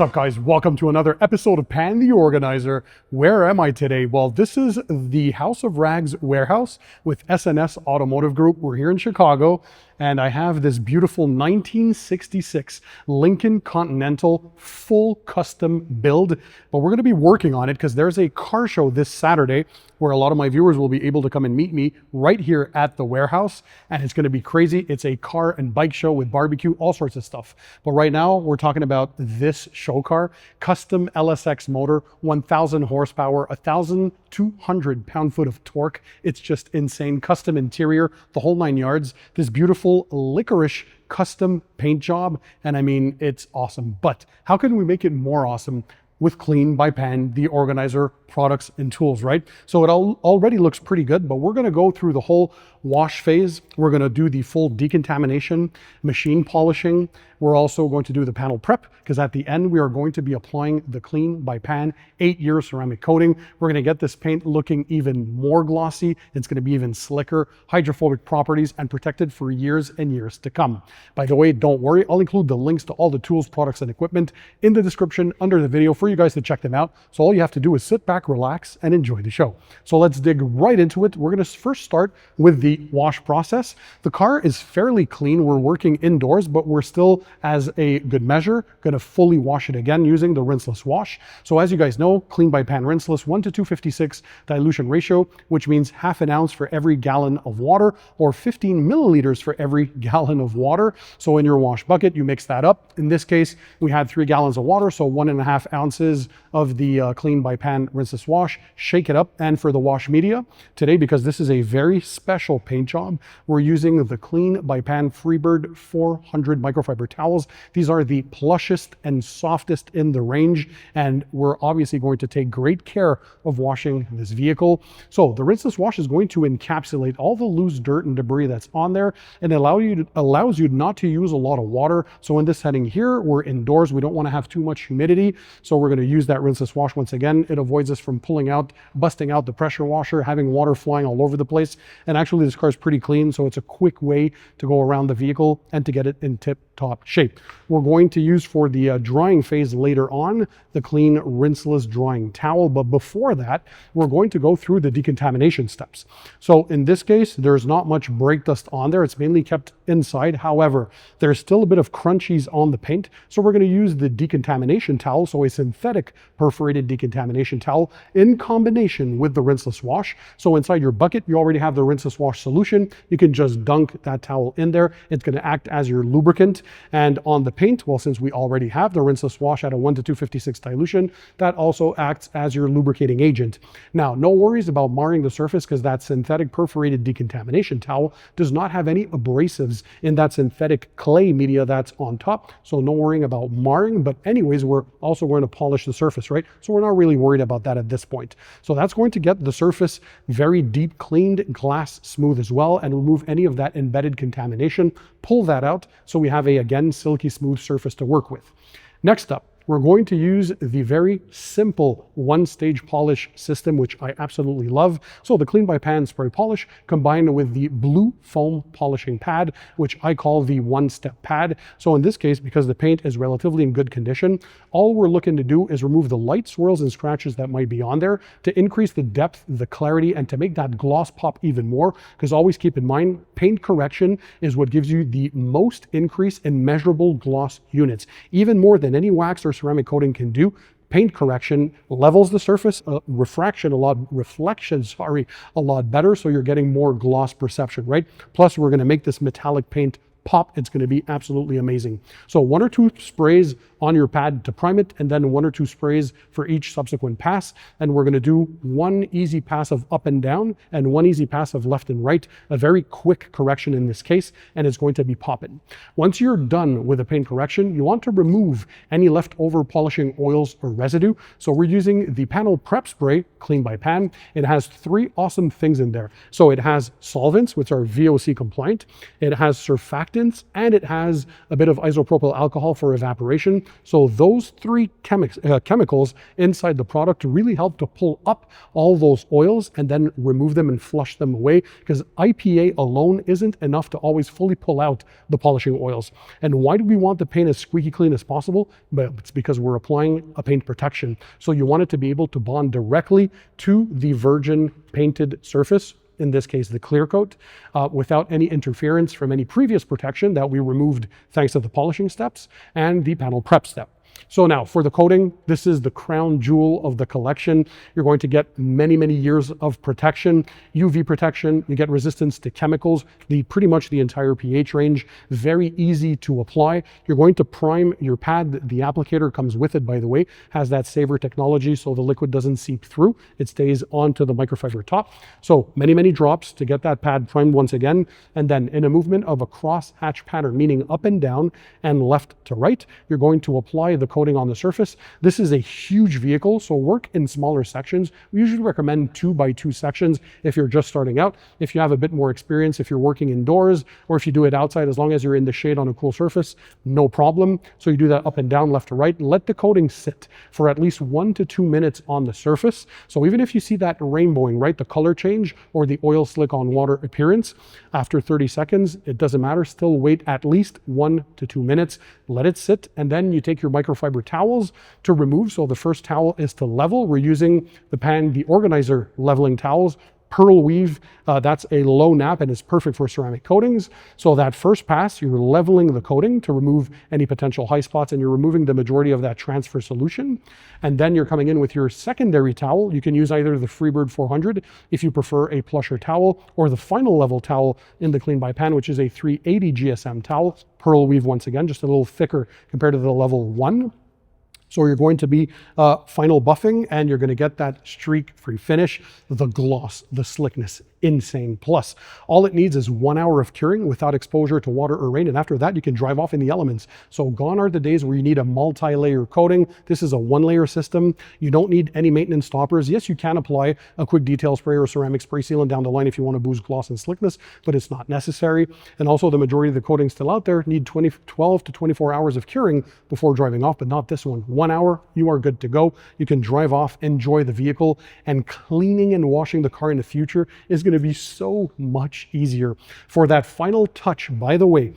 What's up, guys? Welcome to another episode of Pan the Organizer. Where am I today? Well, this is the House of Rags warehouse with SNS Automotive Group. We're here in Chicago, and I have this beautiful 1966 Lincoln Continental full custom build, but we're going to be working on it because there's a car show this Saturday where a lot of my viewers will be able to come and meet me right here at the warehouse, and it's going to be crazy. It's a car and bike show with barbecue, all sorts of stuff. But right now, we're talking about this show car, custom LSX motor, 1,000 horsepower, 1,200 pound-foot of torque. It's just insane. Custom interior, the whole 9 yards. This beautiful licorice custom paint job, and I mean, it's awesome. But how can we make it more awesome? With Clean by Pan, the organizer, products and tools, right? So it already looks pretty good, but we're gonna go through the whole wash phase. We're gonna do the full decontamination, machine polishing. We're also going to do the panel prep, because at the end, we are going to be applying the Clean by Pan 8-year ceramic coating. We're gonna get this paint looking even more glossy. It's gonna be even slicker, hydrophobic properties, and protected for years and years to come. By the way, don't worry, I'll include the links to all the tools, products, and equipment in the description under the video for you guys to check them out. So all you have to do is sit back, relax, and enjoy the show. So let's dig right into it. We're gonna first start with the wash process. The car is fairly clean. We're working indoors, but we're still, as a good measure, gonna fully wash it again using the rinseless wash. So as you guys know, Clean by Pan rinseless, 1:256 dilution ratio, which means half an ounce for every gallon of water, or 15 milliliters for every gallon of water. So in your wash bucket, you mix that up. In this case, we had 3 gallons of water, so 1.5 ounces of the Clean by Pan rinseless wash. Shake it up. And for the wash media today, because this is a very special paint job, we're using the Clean by Pan Freebird 400 microfiber towels. These are the plushest and softest in the range, and we're obviously going to take great care of washing this vehicle. So the rinseless wash is going to encapsulate all the loose dirt and debris that's on there, and allows you not to use a lot of water. So in this setting here, we're indoors. We don't want to have too much humidity, so we're going to use that rinseless wash once again. It avoids us from busting out the pressure washer, having water flying all over the place. And actually, this car is pretty clean, so it's a quick way to go around the vehicle and to get it in tip-top shape. We're going to use for the drying phase later on the Clean rinseless drying towel, but before that, we're going to go through the decontamination steps. So in this case, there's not much brake dust on there. It's mainly kept inside. However, there's still a bit of crunchies on the paint, so we're going to use the decontamination towel, so a synthetic perforated decontamination towel in combination with the rinseless wash. So inside your bucket, you already have the rinseless wash solution. You can just dunk that towel in there. It's going to act as your lubricant. And on the paint, well, since we already have the rinseless wash at a 1:256 dilution, that also acts as your lubricating agent. Now, no worries about marring the surface, because that synthetic perforated decontamination towel does not have any abrasives in that synthetic clay media that's on top. So no worrying about marring, but anyways, we're also going to polish the surface, right? So we're not really worried about that at this point. So that's going to get the surface very deep cleaned, glass smooth as well, and remove any of that embedded contamination. Pull that out so we have a, again, silky smooth surface to work with. Next up, we're going to use the very simple one-stage polish system, which I absolutely love. So the Clean by Pan spray polish combined with the blue foam polishing pad, which I call the one-step pad. So in this case, because the paint is relatively in good condition, all we're looking to do is remove the light swirls and scratches that might be on there to increase the depth, the clarity, and to make that gloss pop even more. Because always keep in mind, paint correction is what gives you the most increase in measurable gloss units, even more than any wax or ceramic coating can do. Paint correction levels the surface, reflection a lot better, so you're getting more gloss perception, right? Plus, we're going to make this metallic paint pop. It's going to be absolutely amazing. So 1 or 2 sprays on your pad to prime it, and then 1 or 2 sprays for each subsequent pass. And we're going to do 1 easy pass of up and down and 1 easy pass of left and right, a very quick correction in this case, and it's going to be popping. Once you're done with the paint correction, you want to remove any leftover polishing oils or residue. So we're using the panel prep spray, Clean by Pan. It has 3 awesome things in there. So it has solvents, which are VOC compliant. It has surfactants, and it has a bit of isopropyl alcohol for evaporation. So those three chemicals inside the product really help to pull up all those oils and then remove them and flush them away, because IPA alone isn't enough to always fully pull out the polishing oils. And why do we want the paint as squeaky clean as possible? But it's because we're applying a paint protection. So you want it to be able to bond directly to the virgin painted surface, in this case the clear coat, without any interference from any previous protection that we removed thanks to the polishing steps and the panel prep step. So now for the coating, this is the crown jewel of the collection. You're going to get many, many years of protection, UV protection, you get resistance to chemicals, pretty much the entire pH range, very easy to apply. You're going to prime your pad. The applicator comes with it, by the way, has that saver technology, so the liquid doesn't seep through. It stays onto the microfiber top. So many, many drops to get that pad primed once again. And then in a movement of a cross hatch pattern, meaning up and down and left to right, you're going to apply the coating on the surface. This is a huge vehicle, so work in smaller sections. We usually recommend 2x2 sections if you're just starting out. If you have a bit more experience, if you're working indoors, or if you do it outside, as long as you're in the shade on a cool surface, no problem. So you do that up and down, left to right. Let the coating sit for at least 1 to 2 minutes on the surface. So even if you see that rainbowing, right, the color change or the oil slick on water appearance, after 30 seconds, it doesn't matter. Still wait at least 1 to 2 minutes. Let it sit, and then you take your microfiber towels to remove. So the first towel is to level. We're using the Organizer leveling towels, pearl weave. That's a low nap and is perfect for ceramic coatings. So that first pass, you're leveling the coating to remove any potential high spots, and you're removing the majority of that transfer solution. And then you're coming in with your secondary towel. You can use either the Freebird 400 if you prefer a plusher towel, or the final level towel in the Clean by Pan, which is a 380 GSM towel. Pearl weave once again, just a little thicker compared to the level 1. So you're going to be final buffing, and you're going to get that streak-free finish, the gloss, the slickness, insane. Plus, all it needs is 1 hour of curing without exposure to water or rain, and after that you can drive off in the elements. So gone are the days where you need a multi-layer coating. This is a 1-layer system. You don't need any maintenance stoppers. Yes, you can apply a quick detail spray or ceramic spray sealant down the line if you want to boost gloss and slickness, but it's not necessary. And also the majority of the coatings still out there need 12 to 24 hours of curing before driving off, but not this one. 1 hour, you are good to go. You can drive off, enjoy the vehicle, and cleaning and washing the car in the future is going to be so much easier. For that final touch, by the way,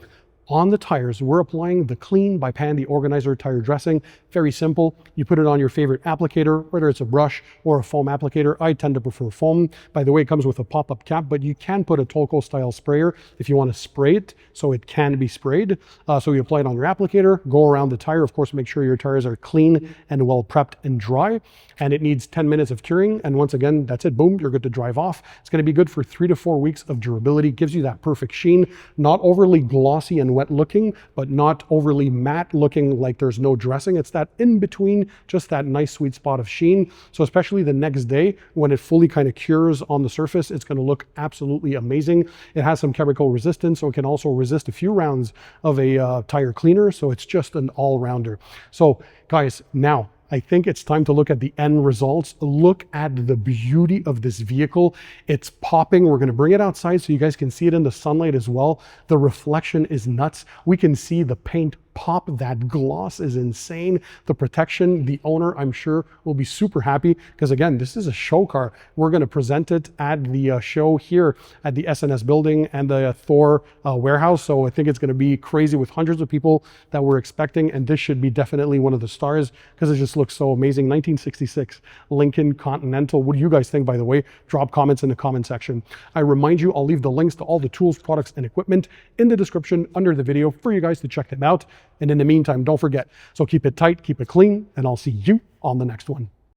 on the tires, we're applying the Clean by Pan, the Organizer tire dressing. Very simple. You put it on your favorite applicator, whether it's a brush or a foam applicator. I tend to prefer foam. By the way, it comes with a pop-up cap, but you can put a Tolco style sprayer if you want to spray it, so it can be sprayed. So you apply it on your applicator, go around the tire. Of course, make sure your tires are clean and well prepped and dry. And it needs 10 minutes of curing. And once again, that's it. Boom, you're good to drive off. It's going to be good for 3 to 4 weeks of durability. Gives you that perfect sheen, not overly glossy and wet looking, but not overly matte looking like there's no dressing. It's that in between, just that nice sweet spot of sheen. So especially the next day when it fully kind of cures on the surface, it's going to look absolutely amazing. It has some chemical resistance, so it can also resist a few rounds of a tire cleaner. So it's just an all-rounder. So guys, now I think it's time to look at the end results. Look at the beauty of this vehicle. It's popping. We're going to bring it outside so you guys can see it in the sunlight as well. The reflection is nuts. We can see the paint pop. That gloss is insane. The protection, the owner, I'm sure, will be super happy, because again, this is a show car. We're going to present it at the show here at the SNS building and the Thor warehouse. So I think it's going to be crazy with hundreds of people that we're expecting, and this should be definitely one of the stars because it just looks so amazing. 1966 Lincoln Continental. What do you guys think, by the way? Drop comments in the comment section. I remind you, I'll leave the links to all the tools, products, and equipment in the description under the video for you guys to check them out. And in the meantime, don't forget, so keep it tight, keep it clean, and I'll see you on the next one.